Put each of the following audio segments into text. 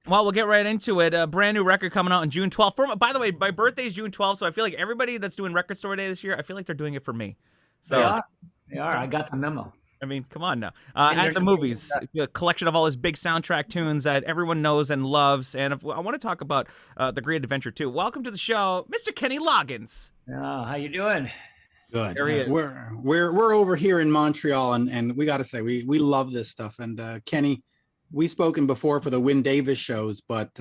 Well, we'll get right into it. A brand new record coming out on June 12th. By the way, my birthday is June 12th, so I feel like everybody that's doing Record Store Day this year, I feel like they're doing it for me. They So, are. They are. I got the memo. I mean, come on now. And At they're the movies, a collection of all his big soundtrack tunes that everyone knows and loves. And I want to talk about The Great Adventure too. Welcome to the show, Mr. Kenny Loggins. how you doing? Good. There he is. We're over here in Montreal, and we got to say we love this stuff. And Kenny, we've spoken before for the Win Davis shows, but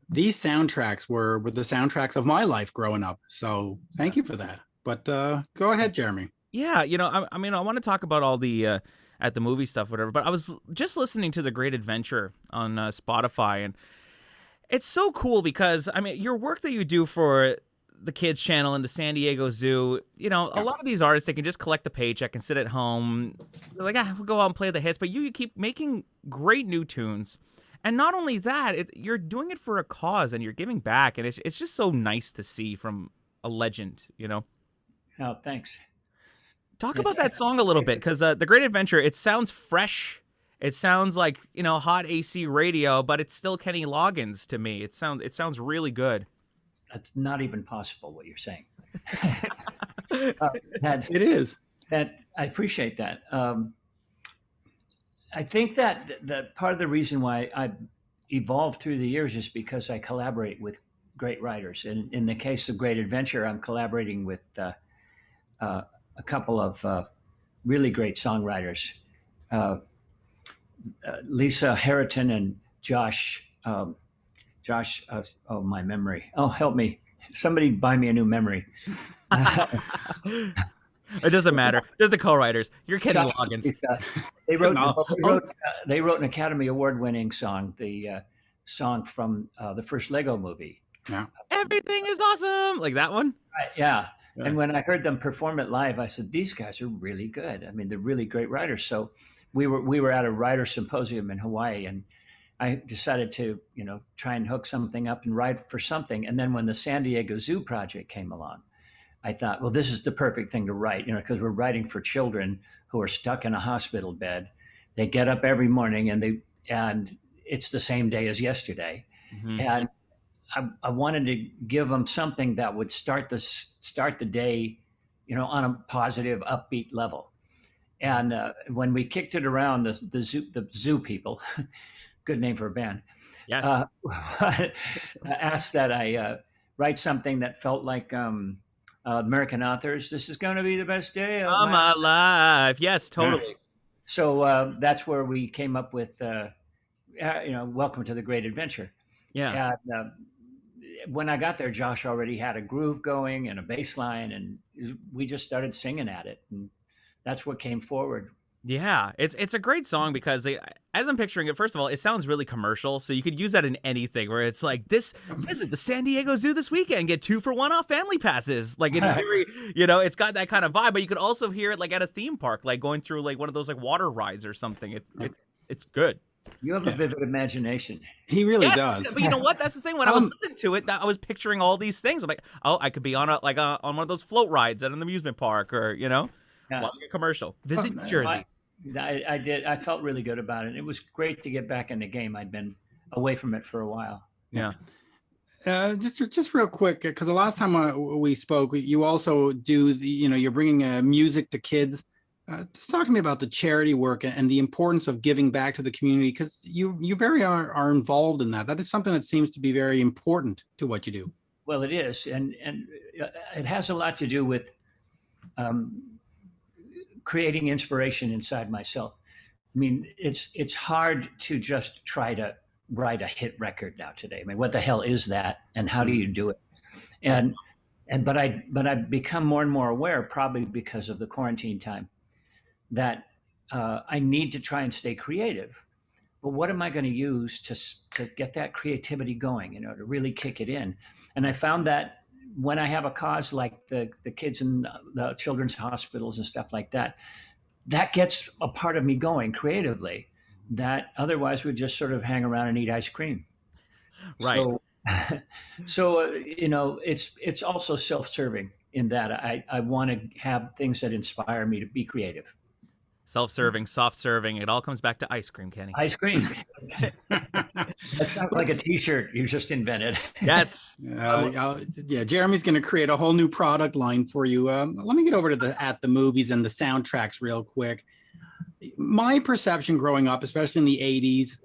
these soundtracks were the soundtracks of my life growing up. So thank you for that. But go ahead, Jeremy. Yeah, I mean, I want to talk about all the at the movie stuff, whatever. But I was just listening to The Great Adventure on Spotify, and it's so cool because I mean, your work that you do for the kids channel and the San Diego Zoo, a lot of these artists, they can just collect the paycheck and sit at home. They're like, we'll go out and play the hits. But you keep making great new tunes. And not only that, you're doing it for a cause and you're giving back. And it's just so nice to see from a legend, Oh, thanks. Talk about that song a little bit, because The Great Adventure, it sounds fresh. It sounds like, hot AC radio, but it's still Kenny Loggins to me. It sounds really good. That's not even possible what you're saying. It is. That I appreciate that. I think that part of the reason why I evolved through the years is because I collaborate with great writers. And in the case of Great Adventure, I'm collaborating with a couple of really great songwriters, Lisa Harriton and Josh. My memory. Oh, help me! Somebody buy me a new memory. It doesn't matter. They're the co-writers. You're Kenny Loggins. They wrote an Academy Award-winning song, the song from the first Lego movie. Yeah. Everything is awesome, like that one. Yeah. And when I heard them perform it live, I said, "These guys are really good. I mean, they're really great writers." So we were at a writer symposium in Hawaii, and I decided to try and hook something up and write for something. And then when the San Diego Zoo project came along, I thought, well, this is the perfect thing to write, because we're writing for children who are stuck in a hospital bed. They get up every morning and it's the same day as yesterday, and I wanted to give them something that would start the day, on a positive, upbeat level. And when we kicked it around, the zoo people, good name for a band, Yes, asked that I write something that felt like American Authors. This is going to be the best day of my life. Yes, totally. So that's where we came up with, Welcome to the Great Adventure. Yeah. And when I got there, Josh already had a groove going and a bass line, and we just started singing at it, and that's what came forward. Yeah, it's a great song because as I'm picturing it, first of all, it sounds really commercial, so you could use that in anything. Where it's like, visit the San Diego Zoo this weekend, get 2 for 1 off family passes. Like it's very, it's got that kind of vibe. But you could also hear it like at a theme park, like going through like one of those like water rides or something. It's good. You have a vivid imagination. He really does. But you know what? That's the thing. When I was listening to it, I was picturing all these things. I'm like, oh, I could be on on one of those float rides at an amusement park, or watching a commercial. Visit New Jersey. I did. I felt really good about it. It was great to get back in the game. I'd been away from it for a while. Yeah. Just real quick, because the last time we spoke, you also do you're bringing music to kids. Just talk to me about the charity work and the importance of giving back to the community, because you very are involved in that. That is something that seems to be very important to what you do. Well, it is, and it has a lot to do with creating inspiration inside myself. I mean, it's hard to just try to write a hit record now today. I mean, what the hell is that, and how do you do it? But I've become more and more aware, probably because of the quarantine time, that I need to try and stay creative. But what am I going to use to get that creativity going, to really kick it in? And I found that when I have a cause like the kids in the children's hospitals and stuff like that, that gets a part of me going creatively that otherwise would just sort of hang around and eat ice cream. Right. So it's also self-serving in that I want to have things that inspire me to be creative. Self-serving, soft-serving, it all comes back to ice cream, Kenny. Ice cream. That sounds like a T-shirt you just invented. Yes. Yeah, Jeremy's going to create a whole new product line for you. Let me get over to the movies and the soundtracks real quick. My perception growing up, especially in the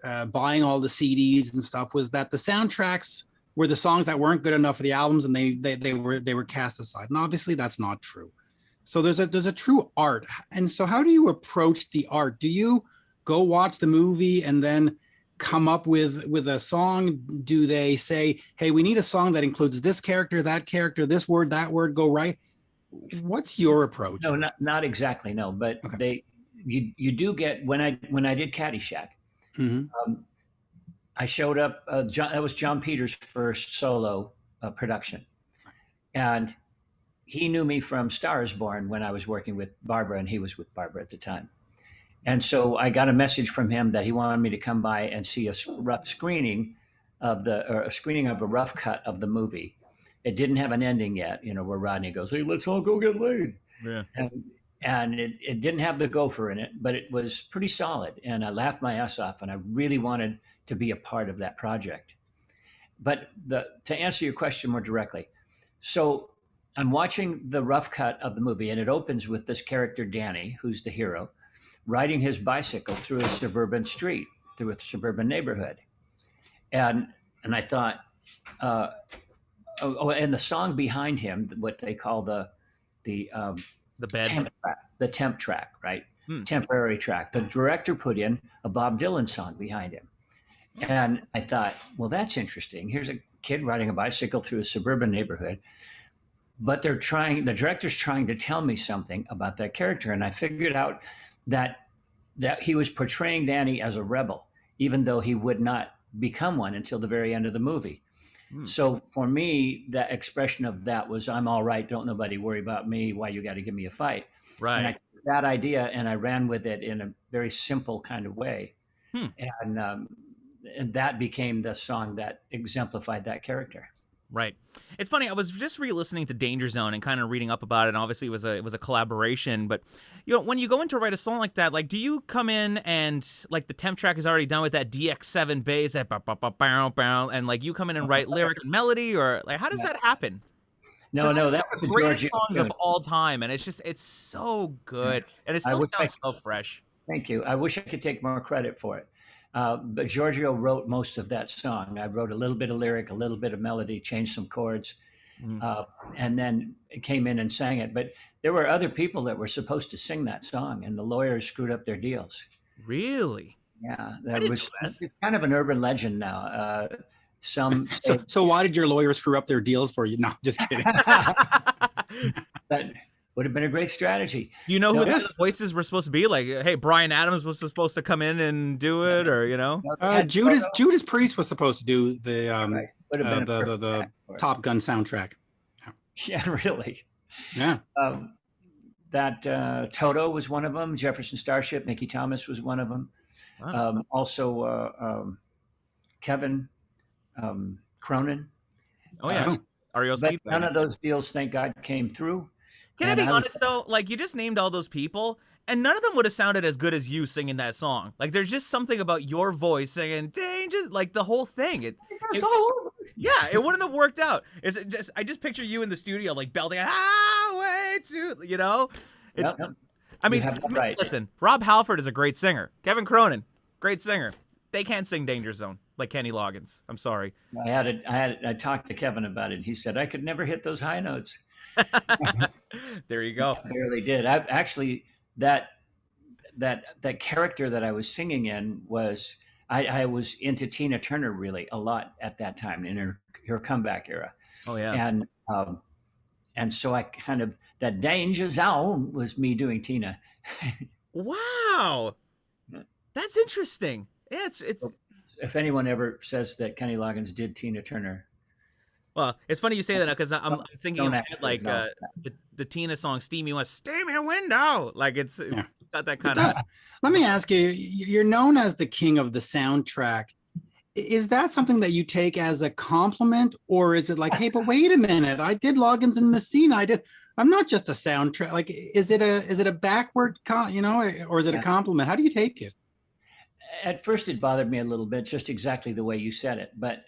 80s, buying all the CDs and stuff, was that the soundtracks were the songs that weren't good enough for the albums, and they were cast aside. And obviously that's not true. So there's a true art. And so how do you approach the art? Do you go watch the movie and then come up with a song? Do they say, hey, we need a song that includes this character, this word, that word, go right? What's your approach? No, not exactly. No, but okay. You do get, when I did Caddyshack, I showed up. That was John Peters' first solo production, and he knew me from Star Is Born when I was working with Barbara, and he was with Barbara at the time. And so I got a message from him that he wanted me to come by and see a rough screening of a rough cut of the movie. It didn't have an ending yet, where Rodney goes, "Hey, let's all go get laid." Yeah. And it didn't have the gopher in it, but it was pretty solid. And I laughed my ass off, and I really wanted to be a part of that project. But to answer your question more directly, so I'm watching the rough cut of the movie, and it opens with this character, Danny, who's the hero, riding his bicycle through a suburban street, through a suburban neighborhood. And I thought, and the song behind him, what they call the temp track, right? Temporary track. The director put in a Bob Dylan song behind him. And I thought, well, that's interesting. Here's a kid riding a bicycle through a suburban neighborhood, but the director's trying to tell me something about that character. And I figured out that he was portraying Danny as a rebel, even though he would not become one until the very end of the movie. So for me, that expression of that was, I'm all right, don't nobody worry about me, why you got to give me a fight. Right. And I took that idea and I ran with it in a very simple kind of way. And that became the song that exemplified that character. Right. It's funny. I was just re-listening to Danger Zone and kind of reading up about it. And obviously, it was a collaboration. But when you go in to write a song like that, like, do you come in and like the temp track is already done with that DX7 bass, that bow, and like you come in and write lyric and melody, or like how does that happen? No, that was the greatest songs of all time, and it's so good, and it still sounds so fresh. Thank you. I wish I could take more credit for it. But Giorgio wrote most of that song. I wrote a little bit of lyric, a little bit of melody, changed some chords, and then came in and sang it. But there were other people that were supposed to sing that song, and the lawyers screwed up their deals. Really? Yeah, it's kind of an urban legend now. So why did your lawyers screw up their deals for you? No, just kidding. That would have been a great strategy. Do you know who the voices were supposed to be? Like, hey, Bryan Adams was supposed to come in and do it, or Judas Priest was supposed to do the Top Gun soundtrack. Yeah, really. Yeah. That Toto was one of them. Jefferson Starship, Mickey Thomas was one of them. Wow. Also, Kevin Cronin. Oh yeah, but none of those deals, thank God, came through. Can I be honest though? Like, you just named all those people, and none of them would have sounded as good as you singing that song. Like, there's just something about your voice singing "Danger," like the whole thing. It wouldn't have worked out. I just picture you in the studio, like belting "Highway to," Yep. I mean, right. Listen, Rob Halford is a great singer. Kevin Cronin, great singer. They can't sing Danger Zone like Kenny Loggins. I'm sorry. I talked to Kevin about it. He said I could never hit those high notes. There you go. I barely did. I actually that character that I was singing in was I was into Tina Turner really a lot at that time in her comeback era. Oh yeah. And so I kind of, that Danger Zone was me doing Tina. Wow, that's interesting. Yeah, it's. If anyone ever says that Kenny Loggins did Tina Turner. Well, it's funny you say that because I'm thinking of like the Tina song "Steamy West," "Steamy Window," like it's got that kind of. Let me ask you: you're known as the king of the soundtrack. Is that something that you take as a compliment, or is it like, hey, but wait a minute, I did Loggins and Messina, I'm not just a soundtrack. Like, is it a backward, or is it a compliment? How do you take it? at first it bothered me a little bit, just exactly the way you said it. But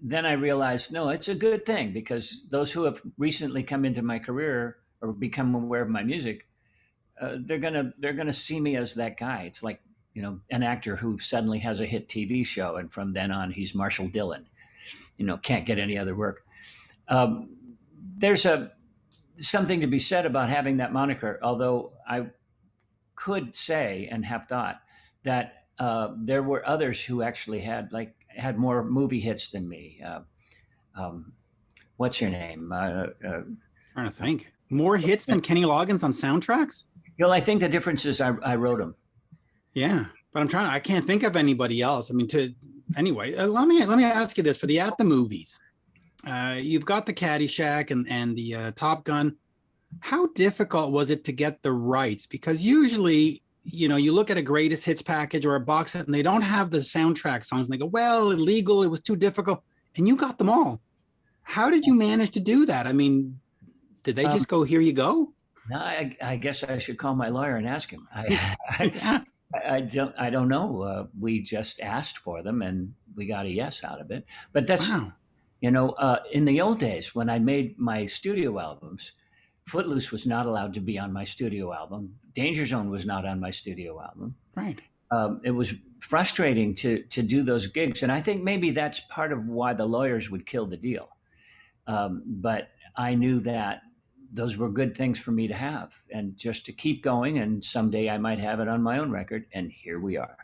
then I realized, no, it's a good thing, because those who have recently come into my career or become aware of my music, they're gonna see me as that guy. It's like, an actor who suddenly has a hit TV show, and from then on he's Marshall Dillon. Can't get any other work. Um, there's something to be said about having that moniker. Although I could say and have thought that there were others who actually had more movie hits than me. Um, what's your name? Trying to think. More hits than Kenny Loggins on soundtracks? I think the difference is I wrote them. Yeah, but I can't think of anybody else. I mean, anyway, let me ask you this: for the At the Movies, you've got the Caddyshack and the Top Gun. How difficult was it to get the rights? Because usually, you look at a greatest hits package or a box set and they don't have the soundtrack songs, and they go, well, illegal, it was too difficult, and you got them all. How did you manage to do that? I mean, did they just go, here you go? No, I guess I should call my lawyer and ask him. I don't know. We just asked for them and we got a yes out of it. But that's, Wow. In the old days when I made my studio albums, Footloose was not allowed to be on my studio album. Danger Zone was not on my studio album. Right. It was frustrating to do those gigs. And I think maybe that's part of why the lawyers would kill the deal. But I knew that those were good things for me to have and just to keep going. And someday I might have it on my own record. And here we are.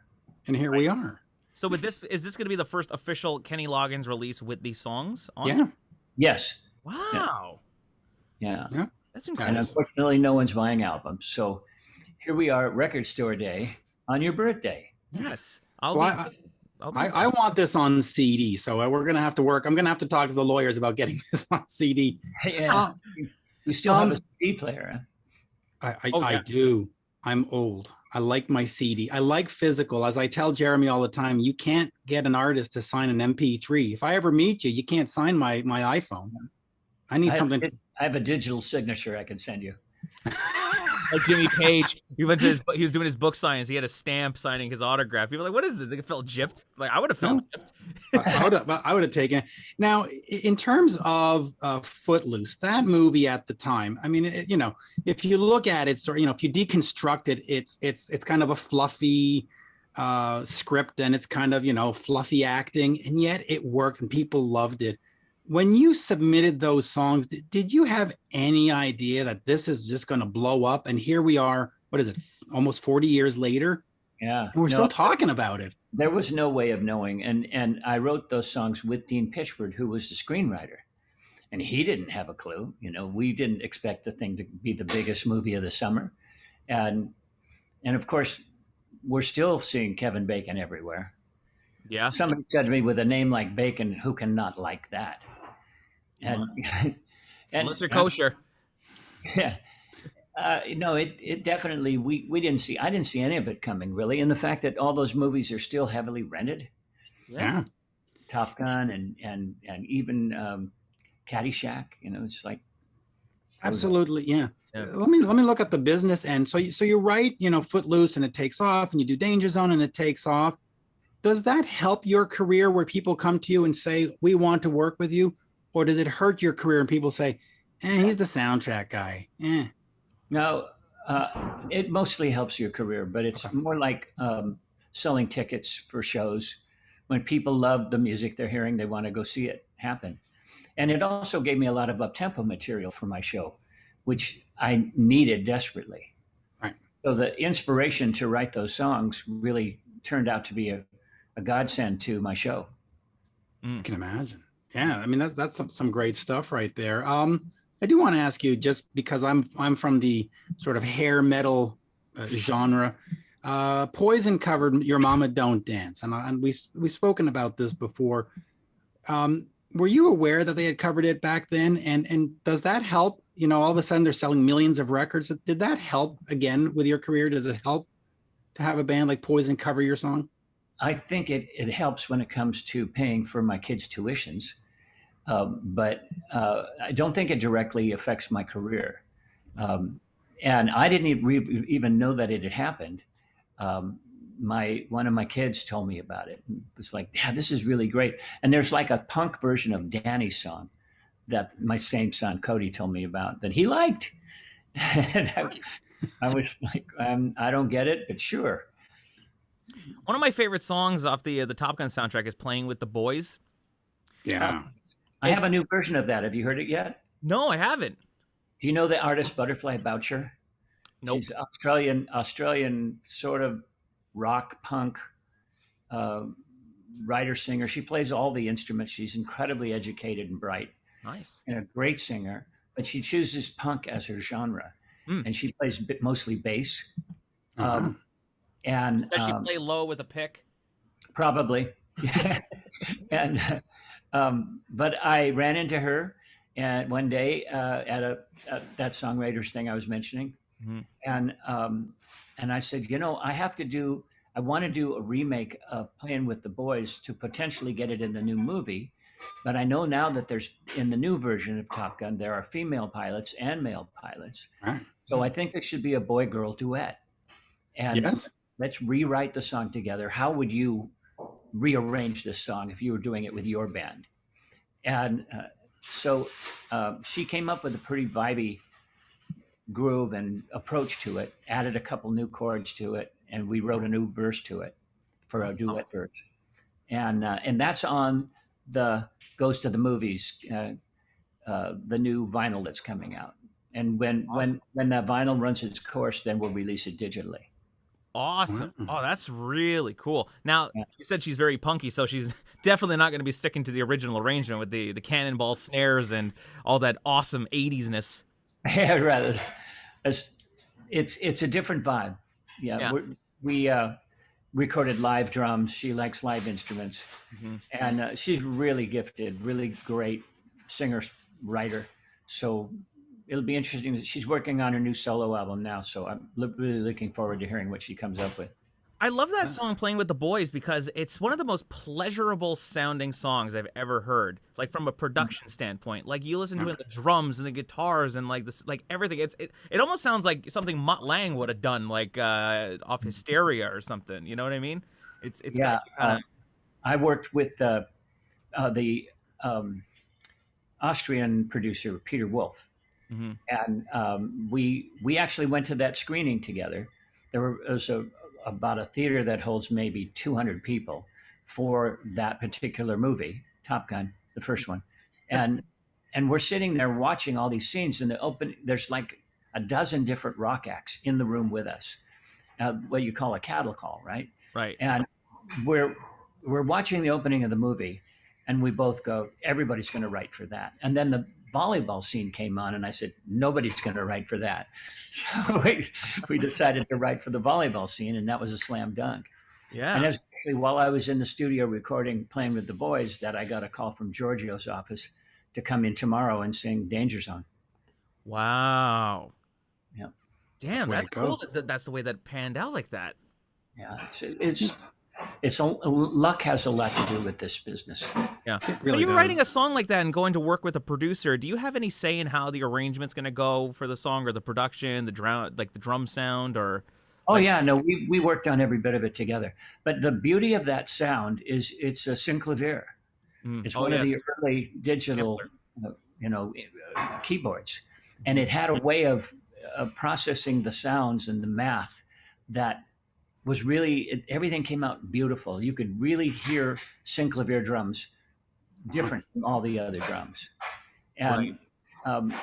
And here we are. So is this going to be the first official Kenny Loggins release with these songs on? Yeah. Yes. Wow. Yeah. That's And incredible. unfortunately, no one's buying albums. So here we are at Record Store Day on your birthday. Yes. I want this on CD, so we're gonna have to work. I'm gonna have to talk to the lawyers about getting this on CD. Yeah. You still have a CD player, huh? I do. I'm old. I like my CD. I like physical. As I tell Jeremy all the time, you can't get an artist to sign an MP3. If I ever meet you, you can't sign my iPhone. I need something. I have a digital signature I can send you. Like Jimmy Page, he was doing his book signings. He had a stamp signing his autograph. People were like, "What is this?" They felt gypped. Like I would have felt gypped. I would have taken it. Now, in terms of Footloose, that movie at the time, I mean, if you look at it, if you deconstruct it, it's kind of a fluffy script, and it's kind of fluffy acting, and yet it worked and people loved it. When you submitted those songs, did you have any idea that this is just going to blow up? And here we are, what is it, almost 40 years later? Yeah. And we're still talking about it. There was no way of knowing. And I wrote those songs with Dean Pitchford, who was the screenwriter. And he didn't have a clue. We didn't expect the thing to be the biggest movie of the summer. And of course, we're still seeing Kevin Bacon everywhere. Yeah. Somebody said to me, with a name like Bacon, who can not like that? And unless you're kosher. Yeah. It definitely, we didn't see, I didn't see any of it coming, really. And the fact that all those movies are still heavily rented. Yeah. Top Gun and even Caddyshack, it's like. Absolutely. Yeah. Let me look at the business end. So you write, Footloose and it takes off, and you do Danger Zone and it takes off. Does that help your career where people come to you and say, we want to work with you? Or does it hurt your career and people say, he's the soundtrack guy? No, it mostly helps your career, but it's more like selling tickets for shows. When people love the music they're hearing, they want to go see it happen. And it also gave me a lot of up-tempo material for my show, which I needed desperately. Right. So the inspiration to write those songs really turned out to be a godsend to my show. I can imagine. Yeah, I mean that's some great stuff right there. I do want to ask you, just because I'm from the sort of hair metal genre. Poison covered "Your Mama Don't Dance," and we've spoken about this before. Were you aware that they had covered it back then? And does that help? All of a sudden they're selling millions of records. Did that help again with your career? Does it help to have a band like Poison cover your song? I think it helps when it comes to paying for my kids' tuitions. But I don't think it directly affects my career. And I didn't even know that it had happened. one of my kids told me about it. It was like, yeah, this is really great. And there's like a punk version of Danny's song that my same son Cody told me about that he liked. And I was like, I don't get it, but sure. One of my favorite songs off the Top Gun soundtrack is "Playing with the Boys." Yeah. I have a new version of that. Have you heard it yet? No, I haven't. Do you know the artist Butterfly Boucher? Nope. She's Australian sort of rock punk writer singer. She plays all the instruments. She's incredibly educated and bright. Nice. And a great singer, but she chooses punk as her genre, and she plays mostly bass. And does she play low with a pick? Probably. And but I ran into her and one day at that songwriters thing I was mentioning, and I said, I want to do a remake of Playing with the Boys to potentially get it in the new movie. But I know now that there's, in the new version of Top Gun, there are female pilots and male pilots. So I think there should be a boy-girl duet. And let's rewrite the song together. How would you rearrange this song if you were doing it with your band? And so she came up with a pretty vibey groove and approach to it, added a couple new chords to it, and we wrote a new verse to it for a duet verse. And that's on the Goes to the Movies, the new vinyl that's coming out. And when that vinyl runs its course, then we'll release it digitally. Awesome. Oh, that's really cool. Now, you said she's very punky, so she's definitely not going to be sticking to the original arrangement with the cannonball snares and all that awesome 80s-ness. Yeah, rather. It's a different vibe. Yeah. We recorded live drums. She likes live instruments. And she's really gifted, really great singer-writer. So it'll be interesting. She's working on her new solo album now, so I'm really looking forward to hearing what she comes up with. I love that song, Playing with the Boys, because it's one of the most pleasurable sounding songs I've ever heard, like from a production standpoint. Like you listen to it, the drums and the guitars and like this, like everything. It almost sounds like something Mutt Lange would have done, like off Hysteria or something. You know what I mean? It's I worked with the Austrian producer Peter Wolf. And we actually went to that screening together. There was about a theater that holds maybe 200 people for that particular movie, Top Gun, the first one. And we're sitting there watching all these scenes. In the open, there's like a dozen different rock acts in the room with us. What you call a cattle call, right? Right. And we're watching the opening of the movie, and we both go, everybody's going to write for that. And then the volleyball scene came on, and I said, nobody's going to write for that. So we decided to write for the volleyball scene, and that was a slam dunk. Yeah. And it was actually while I was in the studio recording Playing with the Boys that I got a call from Giorgio's office to come in tomorrow and sing Danger Zone. Wow. Yeah. Damn, that's cool that that's the way that panned out like that. Yeah. It's luck has a lot to do with this business. Yeah. When you're writing a song like that and going to work with a producer, do you have any say in how the arrangement's going to go for the song, or the production, the drum sound, or? Oh yeah, no, we worked on every bit of it together. But the beauty of that sound is it's a synclavier. It's one of the early digital, keyboards, and it had a way of processing the sounds and the math that was really, everything came out beautiful. You could really hear synclavier drums different from all the other drums. And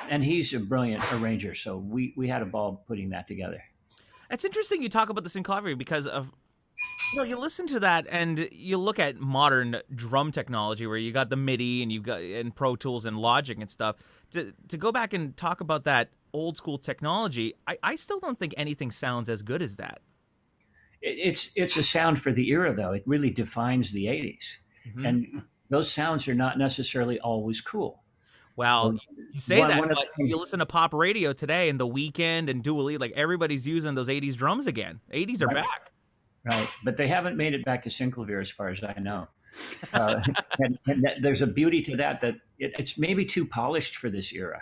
and he's a brilliant arranger, so we had a ball putting that together. It's interesting you talk about the synclavier because of, you listen to that and you look at modern drum technology where you got the MIDI and you got and Pro Tools and Logic and stuff. To go back and talk about that old school technology, I still don't think anything sounds as good as that. It's a sound for the era, though. It really defines the 80s. And those sounds are not necessarily always cool. Well, you say that, but you listen to pop radio today and The Weeknd and Dua Lipa, like everybody's using those 80s drums again. 80s are back. Right, but they haven't made it back to synclavier as far as I know. And there's a beauty to that it's maybe too polished for this era.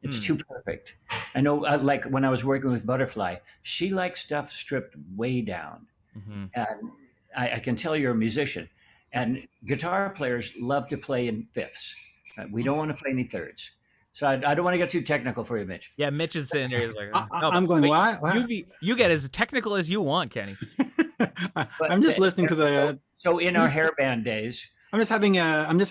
It's too perfect. I know, like when I was working with Butterfly, she likes stuff stripped way down. Hmm. And I can tell you're a musician. And guitar players love to play in fifths. We don't want to play any thirds. So I don't want to get too technical for you, Mitch. Yeah, Mitch is sitting there. He's like, no, I'm going, but why? you get as technical as you want, Kenny. But I'm just listening to the. So in our hairband days, I'm just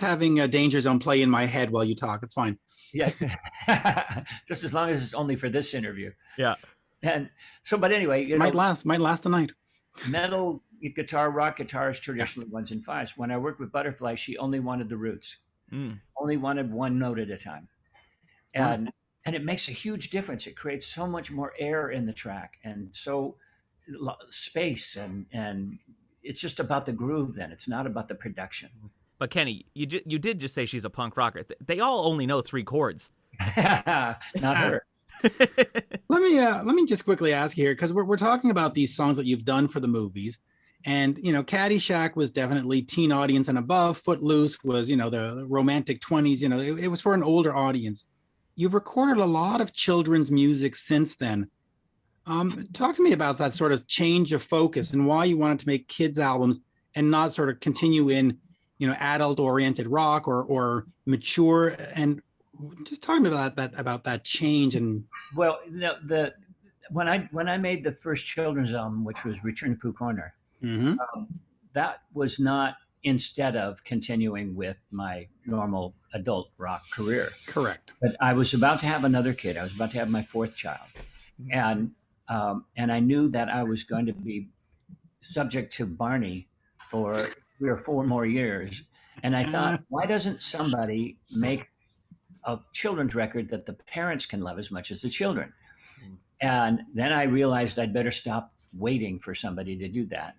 having a Danger Zone play in my head while you talk. It's fine. yeah, just as long as it's only for this interview. Yeah. And so, but anyway, Might last the night. metal guitar, rock guitars, traditionally ones and fives. When I worked with Butterfly, she only wanted the roots, only wanted one note at a time, and it makes a huge difference. It creates so much more air in the track, and so space, and it's just about the groove. Then it's not about the production. But Kenny, you did just say she's a punk rocker. They all only know 3 chords. Not her. Let me just quickly ask you here, because we're talking about these songs that you've done for the movies, and Caddyshack was definitely teen audience and above. Footloose was the romantic 20s. It was for an older audience. You've recorded a lot of children's music since then. Talk to me about that sort of change of focus and why you wanted to make kids albums and not sort of continue in adult oriented rock or mature, and just talking about that change. And well, when I made the first children's album, which was Return to Pooh Corner, that was not instead of continuing with my normal adult rock career. Correct. But I was about to have another kid. I was about to have my 4th child, and I knew that I was going to be subject to Barney for 3 or 4 more years. And I thought, why doesn't somebody make a children's record that the parents can love as much as the children? And then I realized I'd better stop waiting for somebody to do that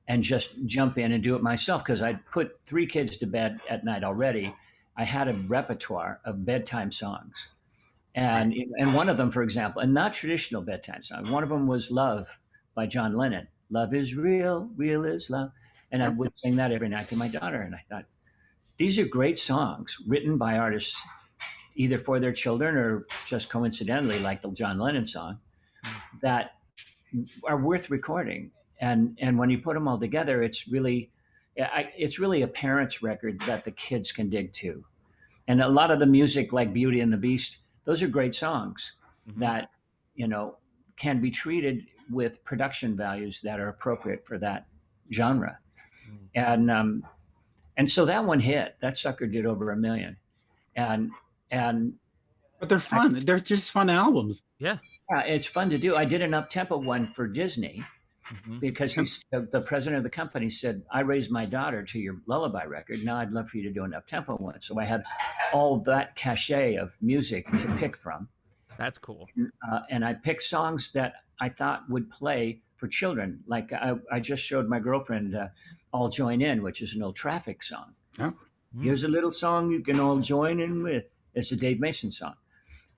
and just jump in and do it myself, because I'd put 3 kids to bed at night already. I had a repertoire of bedtime songs. And one of them, for example, and not traditional bedtime songs, one of them was Love by John Lennon. Love is real, real is love. And I would sing that every night to my daughter. And I thought, these are great songs written by artists either for their children or just coincidentally, like the John Lennon song, that are worth recording. And when you put them all together, it's really a parent's record that the kids can dig to. And a lot of the music, like Beauty and the Beast, those are great songs that can be treated with production values that are appropriate for that genre. And so that one hit. That sucker did over 1 million. But they're fun. They're just fun albums. Yeah, it's fun to do. I did an up-tempo one for Disney because the president of the company said, I raised my daughter to your Lullaby record. Now I'd love for you to do an up-tempo one. So I had all that cachet of music to pick from. That's cool. And I picked songs that I thought would play for children. Like I just showed my girlfriend All Join In, which is an old Traffic song. Oh. Here's a little song you can all join in with. It's a Dave Mason song.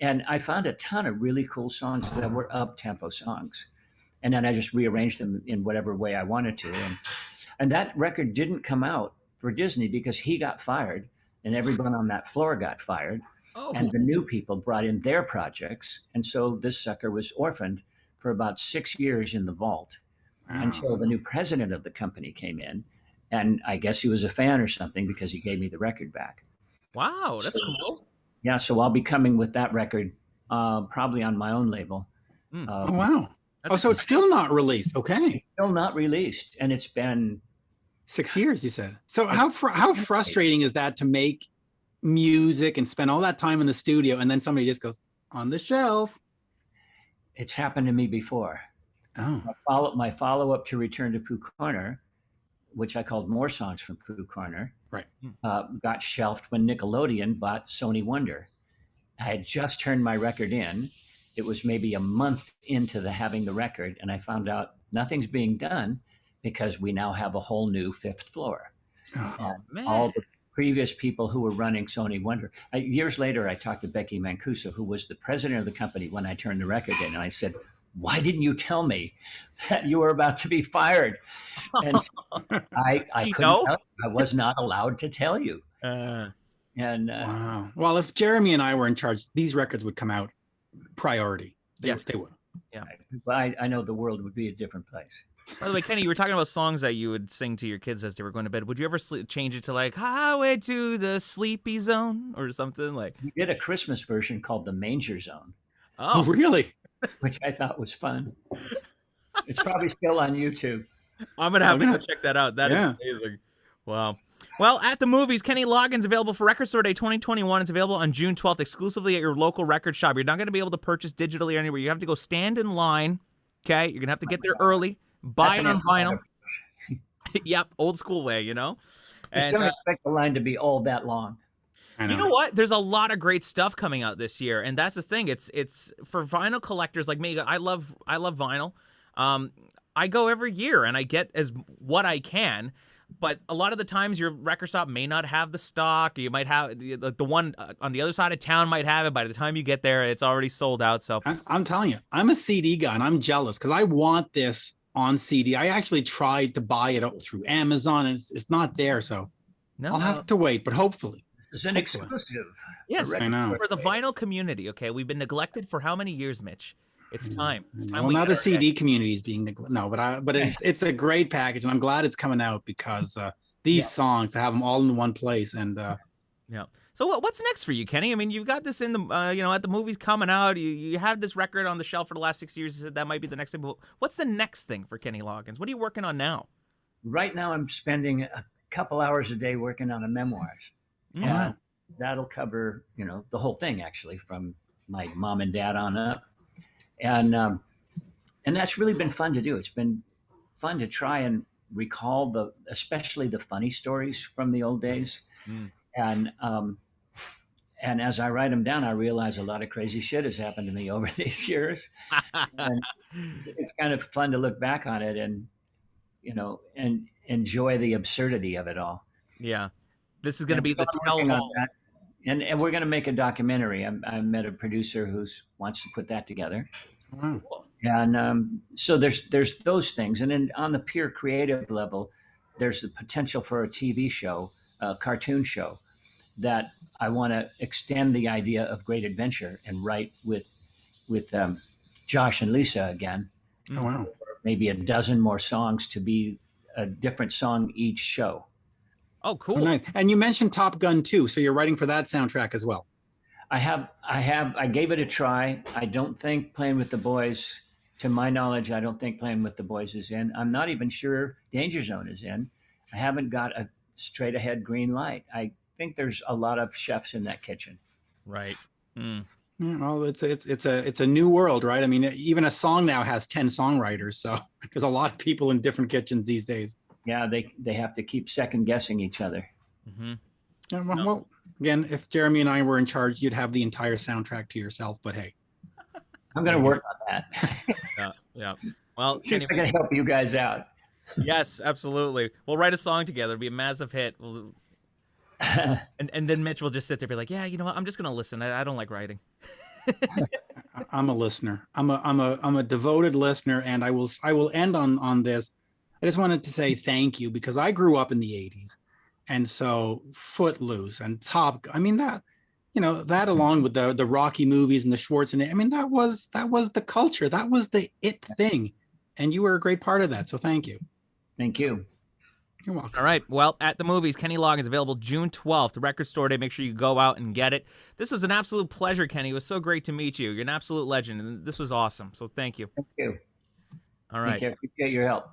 And I found a ton of really cool songs that were up-tempo songs. And then I just rearranged them in whatever way I wanted to. And that record didn't come out for Disney because he got fired and everyone on that floor got fired. Oh. And the new people brought in their projects. And so this sucker was orphaned for about 6 years in the vault until the new president of the company came in. And I guess he was a fan or something because he gave me the record back. Wow, that's cool. Yeah, so I'll be coming with that record probably on my own label. Oh, wow. So it's still not released. Okay. Still not released. And it's been 6 years, you said. So how frustrating is that to make music and spend all that time in the studio and then somebody just goes, on the shelf? It's happened to me before. Oh. My follow-up to Return to Pooh Corner, which I called More Songs from Pooh Corner, right, got shelved when Nickelodeon bought Sony Wonder. I had just turned my record in. It was maybe a month into having the record, and I found out nothing's being done because we now have a whole new fifth floor. Oh, man. All the previous people who were running Sony Wonder. Years later, I talked to Becky Mancuso, who was the president of the company when I turned the record in, and I said, why didn't you tell me that you were about to be fired? And I couldn't tell you. I was not allowed to tell you. Wow. Well, if Jeremy and I were in charge, these records would come out priority. They would. Yeah. But I know the world would be a different place. By the way, Kenny, you were talking about songs that you would sing to your kids as they were going to bed. Would you ever change it to like "Highway to the Sleepy Zone" or something like? We did a Christmas version called the Manger Zone, Oh, Oh, really? which I thought was fun. It's probably still on YouTube. I'm gonna have to Okay. go check that out. That is Yeah. amazing. Wow. Well, at the movies, Kenny Loggins available for Record Store Day 2021. It's available on June 12th exclusively at your local record shop. You're not going to be able to purchase digitally or anywhere. You have to go stand in line. Okay, you're gonna have to get there early. Buy That's it an on vinyl. empire. Yep, old school way, you know. Just And don't expect the line to be all that long. I you know what? There's a lot of great stuff coming out this year, and that's the thing. It's for vinyl collectors like me. I love vinyl. I go every year and I get as what I can, but a lot of the times your record shop may not have the stock. You might have the one on the other side of town might have it. By the time you get there, it's already sold out. So I'm telling you, I'm a CD guy and I'm jealous because I want this on CD. I actually tried to buy it through Amazon and it's not there. So no, I'll have to wait, but hopefully. It's an exclusive. yes, I know. for the vinyl community. Okay, we've been neglected for how many years, Mitch? It's time. It's time Well, we now get the our CD community is being neglected. No, but it's a great package, and I'm glad it's coming out because these songs, to have them all in one place, and Yeah. So what's next for you, Kenny? I mean, you've got this in the at the movies coming out. You have this record on the shelf for the last 6 years. You said that might be the next thing. But what's the next thing for Kenny Loggins? What are you working on now? Right now, I'm spending a couple hours a day working on a memoirs. Mm. And that'll cover, the whole thing actually, from my mom and dad on up. And that's really been fun to do. It's been fun to try and recall especially the funny stories from the old days. Mm. And as I write them down, I realize a lot of crazy shit has happened to me over these years. And it's kind of fun to look back on it and enjoy the absurdity of it all. Yeah. This is going to be So the I'm working on tell-all. that. And we're going to make a documentary. I met a producer who wants to put that together. wow. And so there's those things. And then on the pure creative level, there's the potential for a TV show, a cartoon show, that I want to extend the idea of great adventure and write with Josh and Lisa again. Oh, wow. Maybe a dozen more songs to be a different song each show. Oh, cool. Oh, nice. And you mentioned Top Gun too, so you're writing for that soundtrack as well. I gave it a try. I don't think Playing with the Boys, to my knowledge, I don't think Playing with the Boys is in. I'm not even sure Danger Zone is in. I haven't got a straight ahead green light. I think there's a lot of chefs in that kitchen. Right. Mm. Yeah, well, it's a new world, right? I mean, even a song now has 10 songwriters, so there's a lot of people in different kitchens these days. Yeah, they have to keep second guessing each other. Mm-hmm. Yeah, well, again, if Jeremy and I were in charge, you'd have the entire soundtrack to yourself. But hey, I'm going to work on that. Yeah. Well, See if Kenny, I can help you guys out. yes, absolutely. We'll write a song together. It'll be a massive hit. And then Mitch will just sit there and be like, yeah, you know what? I'm just going to listen. I don't like writing. I'm a listener. I'm a devoted listener, and I will end on this. I just wanted to say thank you because I grew up in the 80s, and so Footloose and I mean that along with the Rocky movies and the Schwarzenegger. I mean that was the culture. That was the it thing, and you were a great part of that. So thank you. Thank you. You're welcome. All right. Well, at the movies, Kenny Loggins available June 12th, Record Store Day. Make sure you go out and get it. This was an absolute pleasure, Kenny. It was so great to meet you. You're an absolute legend, and this was awesome. So thank you. Thank you. All right. Take care. Appreciate your help.